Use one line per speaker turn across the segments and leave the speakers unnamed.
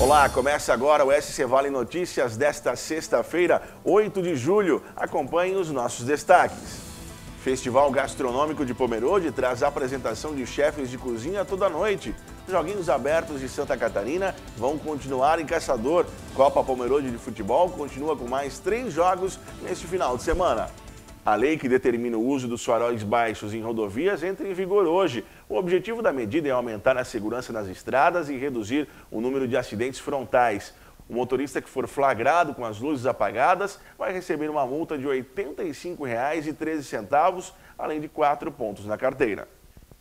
Olá, começa agora o SC Vale Notícias desta sexta-feira, 8 de julho. Acompanhe os nossos destaques. Festival Gastronômico de Pomerode traz a apresentação de chefes de cozinha toda noite. Joguinhos abertos de Santa Catarina vão continuar em Caçador. Copa Pomerode de Futebol continua com mais 3 jogos neste final de semana. A lei que determina o uso dos faróis baixos em rodovias entra em vigor hoje. O objetivo da medida é aumentar a segurança nas estradas e reduzir o número de acidentes frontais. O motorista que for flagrado com as luzes apagadas vai receber uma multa de R$ 85,13, além de 4 pontos na carteira.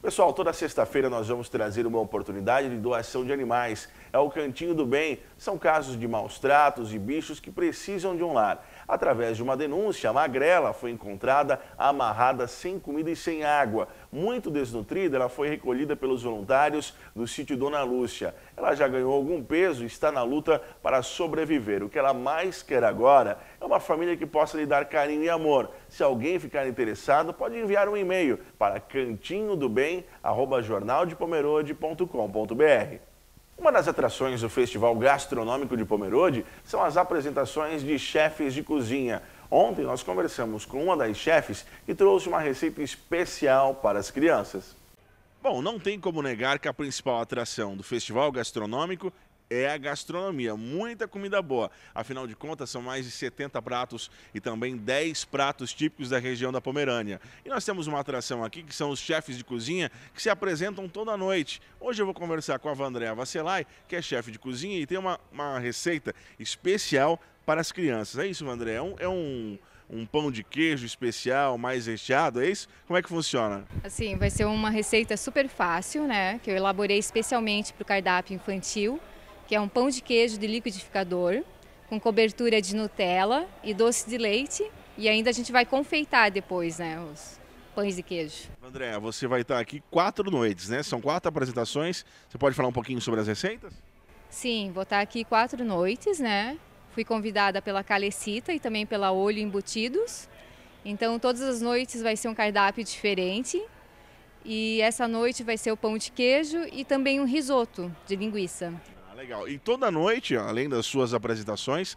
Pessoal, toda sexta-feira nós vamos trazer uma oportunidade de doação de animais. É o Cantinho do Bem. São casos de maus tratos e bichos que precisam de um lar. Através de uma denúncia, a magrela foi encontrada amarrada sem comida e sem água. Muito desnutrida, ela foi recolhida pelos voluntários do sítio Dona Lúcia. Ela já ganhou algum peso e está na luta para sobreviver. O que ela mais quer agora é uma família que possa lhe dar carinho e amor. Se alguém ficar interessado, pode enviar um e-mail para cantinhodobem@jornaldepomerode.com.br. Uma das atrações do Festival Gastronômico de Pomerode são as apresentações de chefes de cozinha. Ontem nós conversamos com uma das chefes que trouxe uma receita especial para as crianças. Bom, não tem como negar que a principal atração do Festival Gastronômico é a gastronomia, muita comida boa. Afinal de contas, são mais de 70 pratos e também 10 pratos típicos da região da Pomerânia. E nós temos uma atração aqui, que são os chefes de cozinha, que se apresentam toda noite. Hoje eu vou conversar com a Vandréa Vasselay, que é chefe de cozinha e tem uma receita especial para as crianças. É isso, Vandréa? É um pão de queijo especial, mais recheado, é isso? Como é que funciona?
Assim, vai ser uma receita super fácil, né? Que eu elaborei especialmente para o cardápio infantil, que é um pão de queijo de liquidificador, com cobertura de Nutella e doce de leite. E ainda a gente vai confeitar depois, né, os pães de queijo.
Andréa, você vai estar aqui 4 noites, né? São 4 apresentações. Você pode falar um pouquinho sobre as receitas?
Sim, vou estar aqui 4 noites, né? Fui convidada pela Calecita e também pela Olho Embutidos. Então, todas as noites vai ser um cardápio diferente. E essa noite vai ser o pão de queijo e também um risoto de linguiça.
Legal. E toda noite, além das suas apresentações,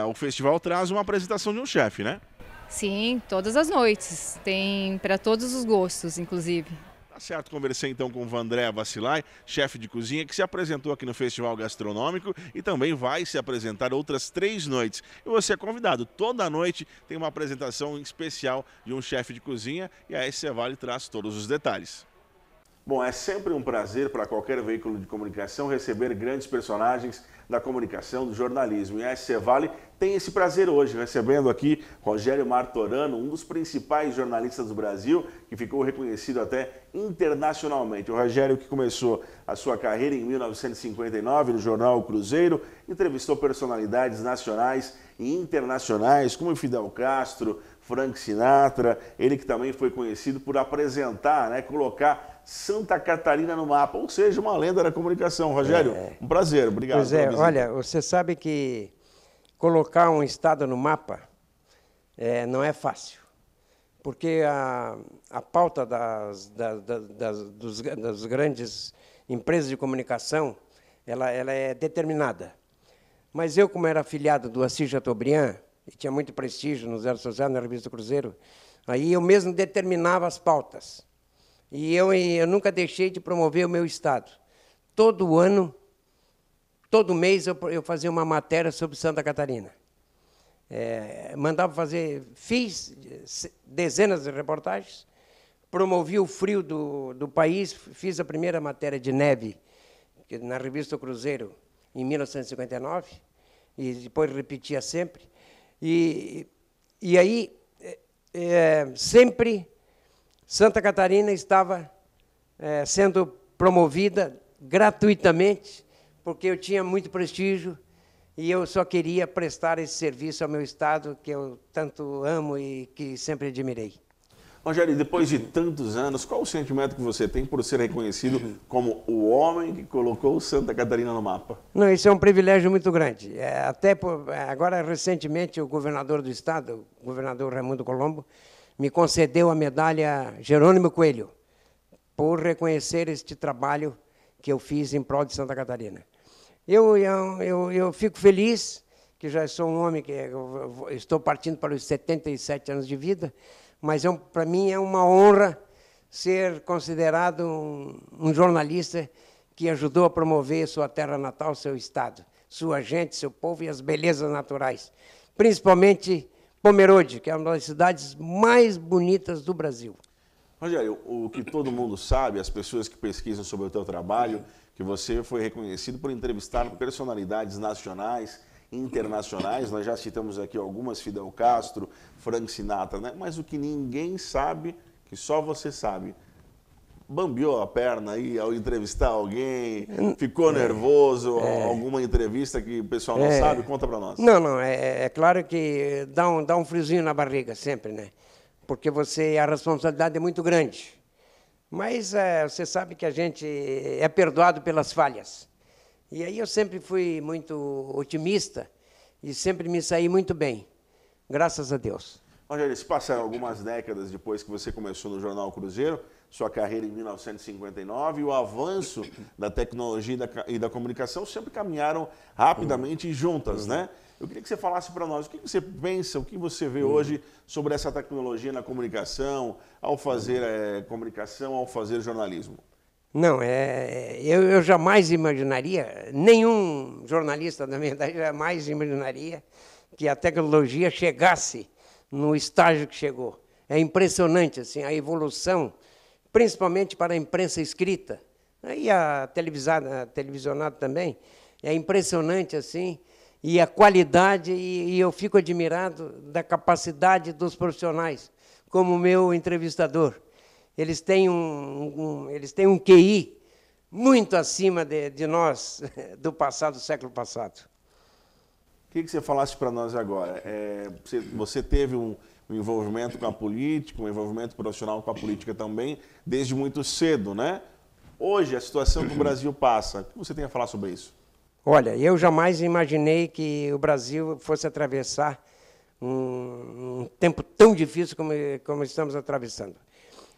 o festival traz uma apresentação de um chefe, né?
Sim, todas as noites. Tem para todos os gostos, inclusive.
Tá certo, conversei então com Vandréa Vasselay, chefe de cozinha, que se apresentou aqui no Festival Gastronômico e também vai se apresentar outras 3 noites. E você é convidado. Toda noite tem uma apresentação especial de um chefe de cozinha e a SC Vale traz todos os detalhes. Bom, é sempre um prazer para qualquer veículo de comunicação receber grandes personagens da comunicação, do jornalismo. E a SC Vale tem esse prazer hoje, recebendo aqui Rogério Martorano, um dos principais jornalistas do Brasil, que ficou reconhecido até internacionalmente. O Rogério, que começou a sua carreira em 1959 no jornal O Cruzeiro, entrevistou personalidades nacionais e internacionais, como Fidel Castro, Frank Sinatra, ele que também foi conhecido por apresentar, né, colocar Santa Catarina no mapa, ou seja, uma lenda da comunicação. Rogério, um prazer, obrigado.
Pois é, olha, você sabe que colocar um estado no mapa não é fácil, porque a pauta das grandes empresas de comunicação, ela é determinada. Mas eu, como era afiliado do Assis Chateaubriand, e tinha muito prestígio no Zero Social, na revista Cruzeiro, aí eu mesmo determinava as pautas. E eu nunca deixei de promover o meu estado. Todo ano, todo mês, eu fazia uma matéria sobre Santa Catarina. Mandava fazer, fiz dezenas de reportagens, promovi o frio do país, fiz a primeira matéria de neve na revista Cruzeiro em 1959, e depois repetia sempre. E aí, sempre Santa Catarina estava sendo promovida gratuitamente, porque eu tinha muito prestígio e eu só queria prestar esse serviço ao meu estado, que eu tanto amo e que sempre admirei.
Rogério, depois de tantos anos, qual o sentimento que você tem por ser reconhecido como o homem que colocou Santa Catarina no mapa?
Não, isso é um privilégio muito grande. Agora, recentemente, o governador do estado, o governador Raimundo Colombo, me concedeu a medalha Jerônimo Coelho, por reconhecer este trabalho que eu fiz em prol de Santa Catarina. Eu fico feliz, que já sou um homem que estou partindo para os 77 anos de vida, mas para mim é uma honra ser considerado um jornalista que ajudou a promover sua terra natal, seu estado, sua gente, seu povo e as belezas naturais. Principalmente Pomerode, que é uma das cidades mais bonitas do Brasil.
Rogério, o que todo mundo sabe, as pessoas que pesquisam sobre o teu trabalho, que você foi reconhecido por entrevistar personalidades nacionais e internacionais. Nós já citamos aqui algumas, Fidel Castro, Frank Sinatra, né? Mas o que ninguém sabe, que só você sabe, bambeou a perna aí ao entrevistar alguém, ficou nervoso, alguma entrevista que o pessoal não sabe? Conta para nós.
Não, é claro que dá um friozinho na barriga sempre, né? Porque a responsabilidade é muito grande. Mas você sabe que a gente é perdoado pelas falhas. E aí eu sempre fui muito otimista e sempre me saí muito bem, graças a Deus.
Rogério, se passaram algumas décadas depois que você começou no Jornal Cruzeiro, sua carreira em 1959, e o avanço da tecnologia e da comunicação sempre caminharam rapidamente juntas, né? Eu queria que você falasse para nós o que você pensa, o que você vê hoje sobre essa tecnologia na comunicação, ao fazer comunicação, ao fazer jornalismo.
Não, eu jamais imaginaria, nenhum jornalista, na verdade, jamais imaginaria que a tecnologia chegasse no estágio que chegou. É impressionante assim, a evolução, principalmente para a imprensa escrita, e a televisionada também, é impressionante assim, e a qualidade, e eu fico admirado da capacidade dos profissionais, como o meu entrevistador. Eles têm um QI muito acima de nós, do século passado.
Queria que você falasse para nós agora. Você teve um envolvimento com a política, um envolvimento profissional com a política também, desde muito cedo, né? Hoje, a situação que o Brasil passa, o que você tem a falar sobre isso?
Olha, eu jamais imaginei que o Brasil fosse atravessar um tempo tão difícil como estamos atravessando.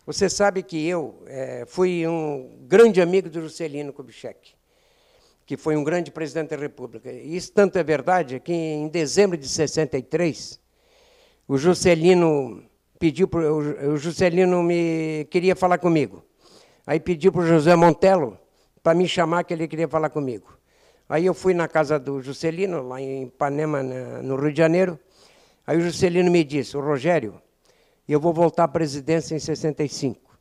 Você sabe que eu fui um grande amigo do Juscelino Kubitschek, que foi um grande presidente da República. E isso tanto é verdade que em dezembro de 63, o Juscelino queria falar comigo. Aí pediu para o José Montello para me chamar, que ele queria falar comigo. Aí eu fui na casa do Juscelino, lá em Ipanema, no Rio de Janeiro. Aí o Juscelino me disse: Rogério, eu vou voltar à presidência em 65.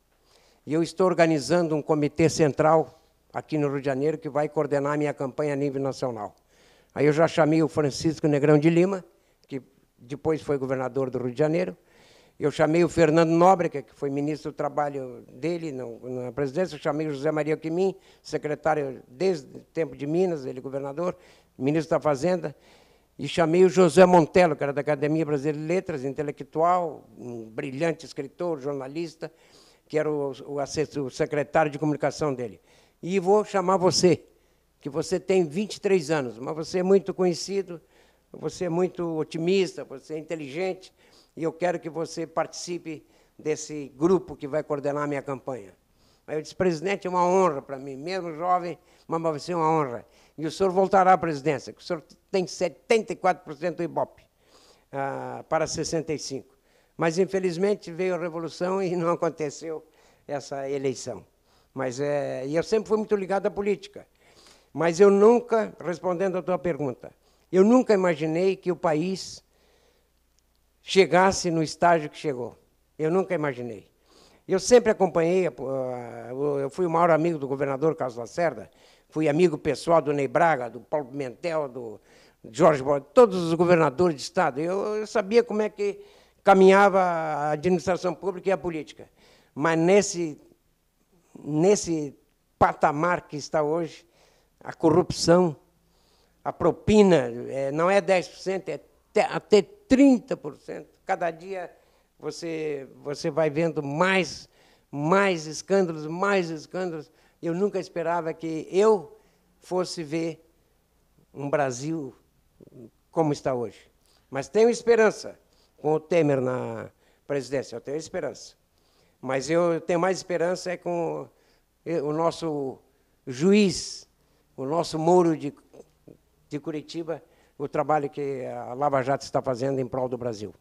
E eu estou organizando um comitê central aqui no Rio de Janeiro que vai coordenar a minha campanha a nível nacional. Aí eu já chamei o Francisco Negrão de Lima, que depois foi governador do Rio de Janeiro. Eu chamei o Fernando Nóbrega, que foi ministro do Trabalho dele na presidência. Eu chamei o José Maria Quimim, secretário desde o tempo de Minas, ele governador, ministro da Fazenda. E chamei o José Montello, que era da Academia Brasileira de Letras, intelectual, um brilhante escritor, jornalista, que era o secretário de comunicação dele. E vou chamar você, que você tem 23 anos, mas você é muito conhecido, você é muito otimista, você é inteligente, e eu quero que você participe desse grupo que vai coordenar a minha campanha. Aí eu disse: presidente, é uma honra para mim, mesmo jovem, mas vai ser uma honra. E o senhor voltará à presidência, que o senhor tem 74% do Ibope para 65. Mas, infelizmente, veio a Revolução e não aconteceu essa eleição. E eu sempre fui muito ligado à política. Mas eu nunca, respondendo à tua pergunta, eu nunca imaginei que o país chegasse no estágio que chegou. Eu nunca imaginei. Eu sempre acompanhei, eu fui o maior amigo do governador Carlos Lacerda, fui amigo pessoal do Ney Braga, do Paulo Pimentel, do Jorge Boy, todos os governadores de estado. Eu sabia como é que caminhava a administração pública e a política. Mas nesse patamar que está hoje, a corrupção, a propina, não é 10%, é até 30%. Cada dia você vai vendo mais escândalos, mais escândalos. Eu nunca esperava que eu fosse ver um Brasil como está hoje. Mas tenho esperança com o Temer na presidência, eu tenho esperança. Mas eu tenho mais esperança com o nosso juiz, o nosso Moro de de Curitiba, o trabalho que a Lava Jato está fazendo em prol do Brasil.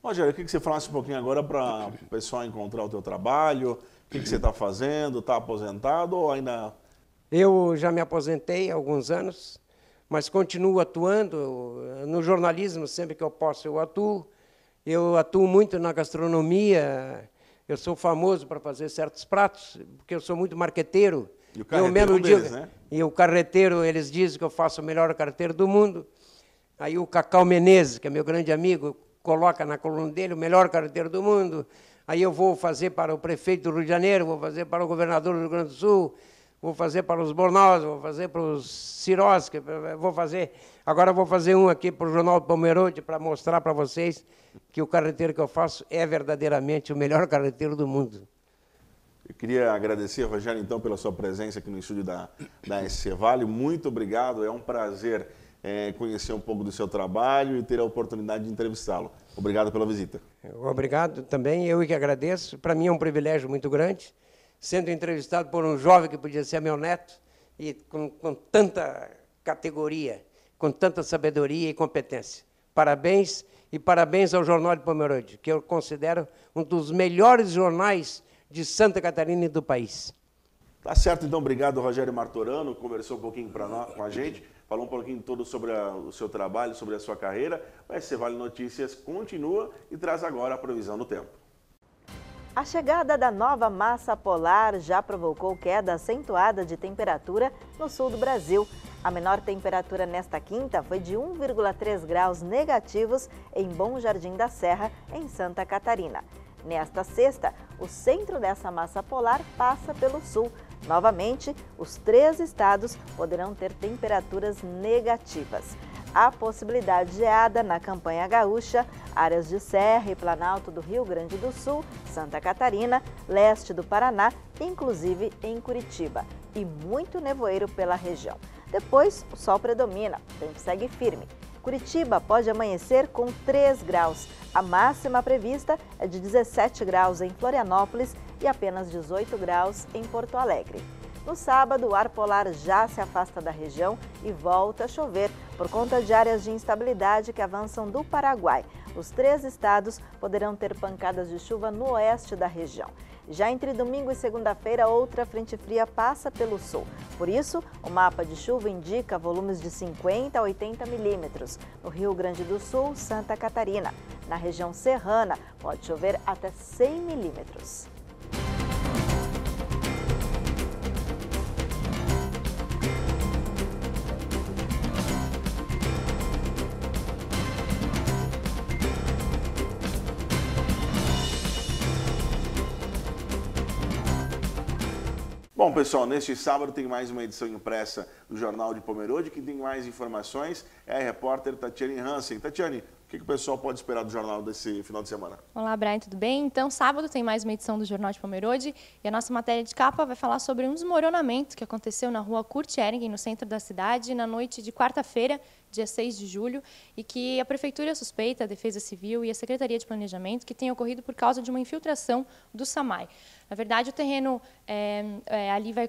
Rogério, eu queria que você falasse um pouquinho agora para o pessoal encontrar o teu trabalho, o que você está fazendo, está aposentado ou ainda...
Eu já me aposentei há alguns anos, mas continuo atuando no jornalismo, sempre que eu posso eu atuo. Eu atuo muito na gastronomia, eu sou famoso para fazer certos pratos, porque eu sou muito marqueteiro.
E o carreteiro é um deles, né?
E o carreteiro, eles dizem que eu faço o melhor carreteiro do mundo. Aí o Cacau Menezes, que é meu grande amigo, coloca na coluna dele o melhor carreteiro do mundo. Aí eu vou fazer para o prefeito do Rio de Janeiro, vou fazer para o governador do Rio Grande do Sul, vou fazer para os Bornós, vou fazer para os Cirós, agora vou fazer um aqui para o Jornal do Pomerode, para mostrar para vocês que o carreteiro que eu faço é verdadeiramente o melhor carreteiro do mundo.
Eu queria agradecer, Rogério, então, pela sua presença aqui no estúdio da SC Vale. Muito obrigado, é um prazer conhecer um pouco do seu trabalho e ter a oportunidade de entrevistá-lo. Obrigado pela visita.
Obrigado também, eu que agradeço. Para mim é um privilégio muito grande, sendo entrevistado por um jovem que podia ser meu neto, e com tanta categoria, com tanta sabedoria e competência. Parabéns, e parabéns ao Jornal de Pomerode, que eu considero um dos melhores jornais de Santa Catarina e do país.
Tá certo, então, obrigado, Rogério Martorano, conversou um pouquinho com a gente, falou um pouquinho todo sobre o seu trabalho, sobre a sua carreira. O SC Vale Notícias continua e traz agora a previsão do tempo.
A chegada da nova massa polar já provocou queda acentuada de temperatura no sul do Brasil. A menor temperatura nesta quinta foi de 1,3 graus negativos em Bom Jardim da Serra, em Santa Catarina. Nesta sexta, o centro dessa massa polar passa pelo sul. Novamente, os 3 estados poderão ter temperaturas negativas. Há possibilidade de geada na campanha gaúcha, áreas de Serra e Planalto do Rio Grande do Sul, Santa Catarina, leste do Paraná, inclusive em Curitiba, e muito nevoeiro pela região. Depois, o sol predomina, o tempo segue firme. Curitiba pode amanhecer com 3 graus. A máxima prevista é de 17 graus em Florianópolis e apenas 18 graus em Porto Alegre. No sábado, o ar polar já se afasta da região e volta a chover por conta de áreas de instabilidade que avançam do Paraguai. Os 3 estados poderão ter pancadas de chuva no oeste da região. Já entre domingo e segunda-feira, outra frente fria passa pelo sul. Por isso, o mapa de chuva indica volumes de 50 a 80 milímetros. No Rio Grande do Sul, Santa Catarina. Na região serrana, pode chover até 100 milímetros.
Bom, pessoal, neste sábado tem mais uma edição impressa do Jornal de Pomerode. Quem tem mais informações é a repórter Tatiane Hansen. Tatiane, o que o pessoal pode esperar do jornal desse final de semana?
Olá, Brian, tudo bem? Então, sábado tem mais uma edição do Jornal de Pomerode e a nossa matéria de capa vai falar sobre um desmoronamento que aconteceu na rua Kurt Ehringen, no centro da cidade, na noite de quarta-feira, dia 6 de julho, e que a Prefeitura suspeita, a Defesa Civil e a Secretaria de Planejamento que tenha ocorrido por causa de uma infiltração do SAMAI. Na verdade, o terreno ali vai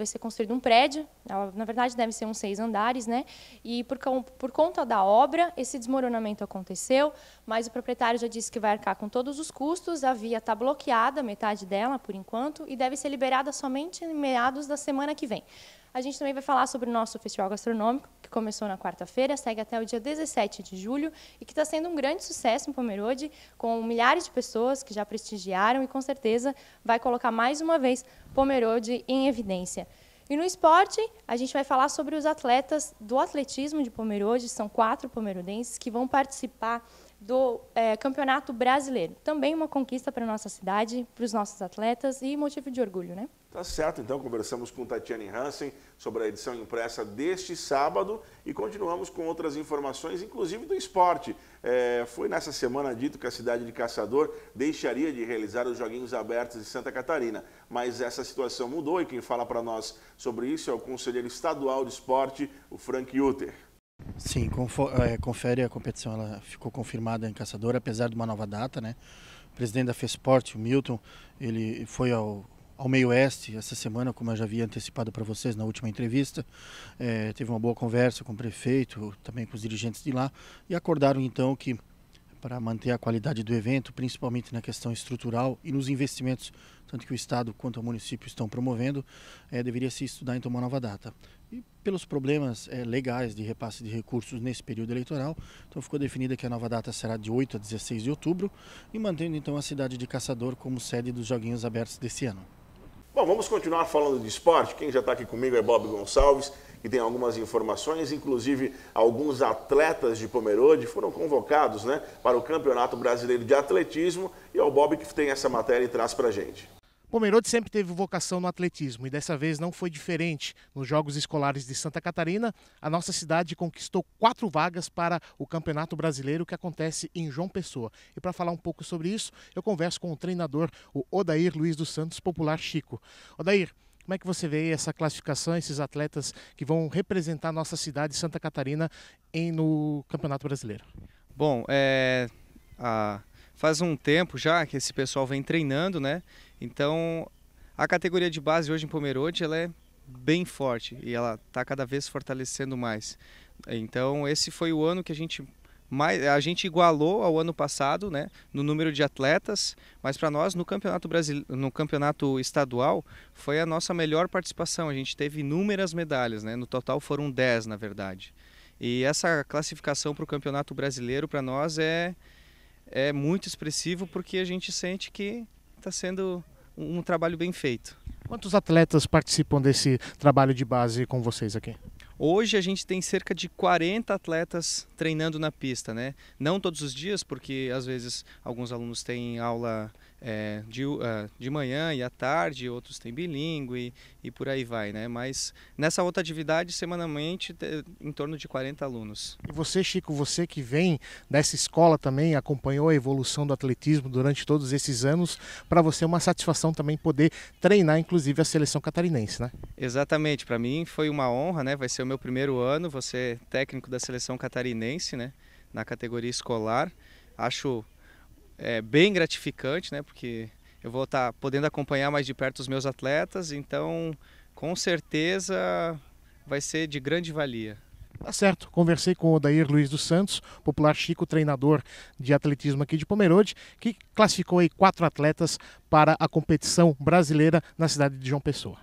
ser construído um prédio, na verdade deve ser uns 6 andares, né? E por conta da obra, esse desmoronamento aconteceu, mas o proprietário já disse que vai arcar com todos os custos, a via está bloqueada, metade dela por enquanto, e deve ser liberada somente em meados da semana que vem. A gente também vai falar sobre o nosso festival gastronômico, que começou na quarta-feira, segue até o dia 17 de julho e que está sendo um grande sucesso em Pomerode, com milhares de pessoas que já prestigiaram e, com certeza, vai colocar mais uma vez Pomerode em evidência. E no esporte, a gente vai falar sobre os atletas do atletismo de Pomerode, são 4 pomerodenses que vão participar do Campeonato Brasileiro. Também uma conquista para a nossa cidade, para os nossos atletas e motivo de orgulho, né?
Tá certo, então conversamos com Tatiane Hansen sobre a edição impressa deste sábado e continuamos com outras informações, inclusive do esporte. Foi nessa semana dito que a cidade de Caçador deixaria de realizar os Joguinhos Abertos de Santa Catarina, mas essa situação mudou e quem fala para nós sobre isso é o conselheiro estadual de esporte, o Frank Uter.
Sim, confere a competição, ela ficou confirmada em Caçador, apesar de uma nova data, né? O presidente da FESPORT, o Milton, ele foi ao ao meio oeste essa semana, como eu já havia antecipado para vocês na última entrevista. Teve uma boa conversa com o prefeito, também com os dirigentes de lá, e acordaram então que para manter a qualidade do evento, principalmente na questão estrutural e nos investimentos, tanto que o Estado quanto o município estão promovendo, deveria se estudar então uma nova data. E pelos problemas legais de repasse de recursos nesse período eleitoral, então ficou definida que a nova data será de 8 a 16 de outubro, e mantendo então a cidade de Caçador como sede dos Joguinhos Abertos desse ano.
Bom, vamos continuar falando de esporte. Quem já está aqui comigo é Bob Gonçalves, que tem algumas informações, inclusive alguns atletas de Pomerode foram convocados, né, para o Campeonato Brasileiro de Atletismo, e é o Bob que tem essa matéria e traz para a gente.
Pomerode sempre teve vocação no atletismo e dessa vez não foi diferente. Nos Jogos Escolares de Santa Catarina, a nossa cidade conquistou 4 vagas para o Campeonato Brasileiro que acontece em João Pessoa. E para falar um pouco sobre isso, eu converso com o treinador, o Odair Luiz dos Santos, popular Chico. Odair, como é que você vê essa classificação, esses atletas que vão representar a nossa cidade, Santa Catarina, no Campeonato Brasileiro?
Bom, faz um tempo já que esse pessoal vem treinando, né? Então, a categoria de base hoje em Pomerode, ela é bem forte e ela está cada vez fortalecendo mais. Então, esse foi o ano que a gente igualou ao ano passado, né, no número de atletas, mas para nós no campeonato estadual foi a nossa melhor participação. A gente teve inúmeras medalhas, né? No total foram 10, na verdade. E essa classificação para o Campeonato Brasileiro para nós é muito expressivo, porque a gente sente que está sendo um trabalho bem feito.
Quantos atletas participam desse trabalho de base com vocês aqui?
Hoje a gente tem cerca de 40 atletas treinando na pista, né? Não todos os dias, porque às vezes alguns alunos têm aula de manhã e à tarde, outros têm bilíngue e por aí vai, né? Mas nessa outra atividade, semanalmente, em torno de 40 alunos.
E você, Chico, você que vem dessa escola também, acompanhou a evolução do atletismo durante todos esses anos, para você é uma satisfação também poder treinar, inclusive, a seleção catarinense, né?
Exatamente, para mim foi uma honra, né? Vai ser o meu primeiro ano, vou ser técnico da seleção catarinense, né? Na categoria escolar. Acho bem gratificante, né? Porque eu vou estar podendo acompanhar mais de perto os meus atletas, então com certeza vai ser de grande valia.
Tá certo, conversei com o Odair Luiz dos Santos, popular Chico, treinador de atletismo aqui de Pomerode, que classificou aí 4 atletas para a competição brasileira na cidade de João Pessoa.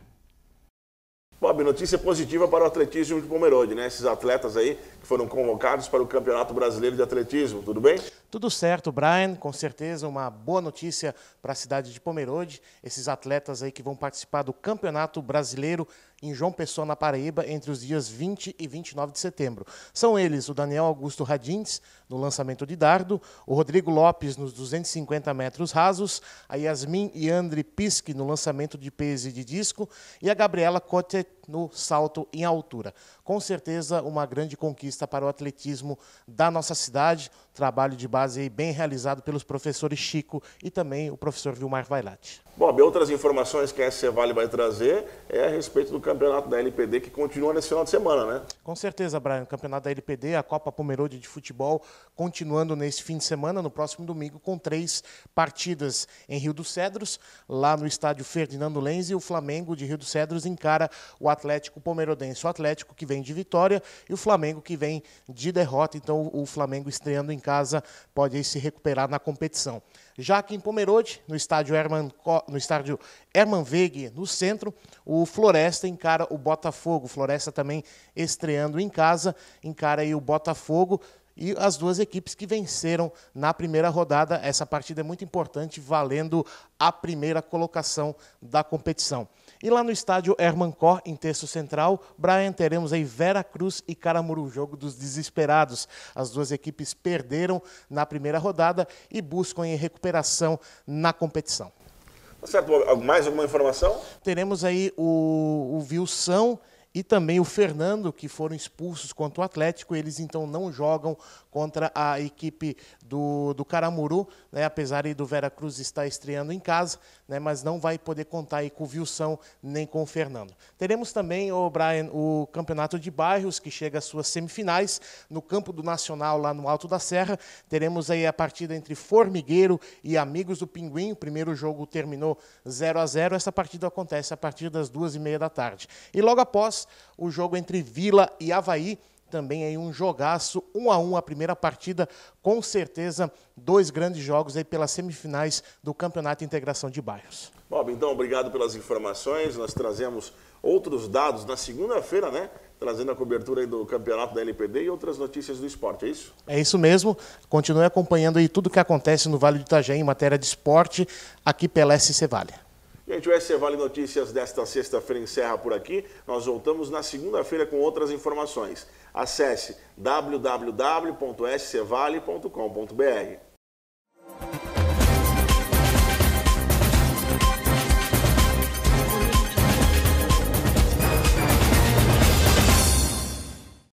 Bob, notícia positiva para o atletismo de Pomerode, né? Esses atletas aí que foram convocados para o Campeonato Brasileiro de Atletismo, tudo bem?
Tudo certo, Brian, com certeza uma boa notícia para a cidade de Pomerode, esses atletas aí que vão participar do Campeonato Brasileiro em João Pessoa, na Paraíba, entre os dias 20 e 29 de setembro. São eles o Daniel Augusto Radins, no lançamento de dardo, o Rodrigo Lopes nos 250 metros rasos, a Yasmin Yandri Pisque no lançamento de peso e de disco e a Gabriela Cotet no salto em altura. Com certeza uma grande conquista para o atletismo da nossa cidade, trabalho de base aí bem realizado pelos professores Chico e também o professor Vilmar Vailate.
Bob, outras informações que a SC Vale vai trazer é a respeito do campeonato da LPD, que continua nesse final de semana, né?
Com certeza, Brian. O campeonato da LPD, a Copa Pomerode de Futebol, continuando nesse fim de semana, no próximo domingo, com 3 partidas em Rio dos Cedros, lá no estádio Ferdinando Lenz, e o Flamengo de Rio dos Cedros encara o Atlético Pomerodense. O Atlético que vem de vitória e o Flamengo que vem de derrota. Então, o Flamengo estreando em casa pode aí se recuperar na competição. Já aqui em Pomerode, no estádio Hermann Weghe, no centro, o Floresta encara o Botafogo. O Floresta também estreando em casa, encara aí o Botafogo. E as duas equipes que venceram na primeira rodada. Essa partida é muito importante, valendo a primeira colocação da competição. E lá no estádio Hermancor, em terço central, Brian, teremos aí Vera Cruz e Caramuru, jogo dos desesperados. As duas equipes perderam na primeira rodada e buscam em recuperação na competição.
Tá certo, mais alguma informação?
Teremos aí o Vilsão e também o Fernando, que foram expulsos contra o Atlético. Eles então não jogam contra a equipe do Caramuru, né, apesar do Veracruz estar estreando em casa, né, mas não vai poder contar aí com o Wilson nem com o Fernando. Teremos também, Brian, o Campeonato de Bairros, que chega às suas semifinais, no campo do Nacional, lá no Alto da Serra. Teremos aí a partida entre Formigueiro e Amigos do Pinguim. O primeiro jogo terminou 0-0. Essa partida acontece a partir das 2h30 da tarde. E logo após, o jogo entre Vila e Avaí, também aí um jogaço, 1-1 a primeira partida, com certeza 2 grandes jogos aí pelas semifinais do Campeonato Integração de Bairros.
Bob, então obrigado pelas informações. Nós trazemos outros dados na segunda-feira, né? Trazendo a cobertura aí do campeonato da LPD e outras notícias do esporte, é isso?
É isso mesmo. Continue acompanhando aí tudo o que acontece no Vale do Itajaí em matéria de esporte, aqui pela SC Vale.
Gente, o SC Vale Notícias desta sexta-feira encerra por aqui. Nós voltamos na segunda-feira com outras informações. Acesse www.scvale.com.br.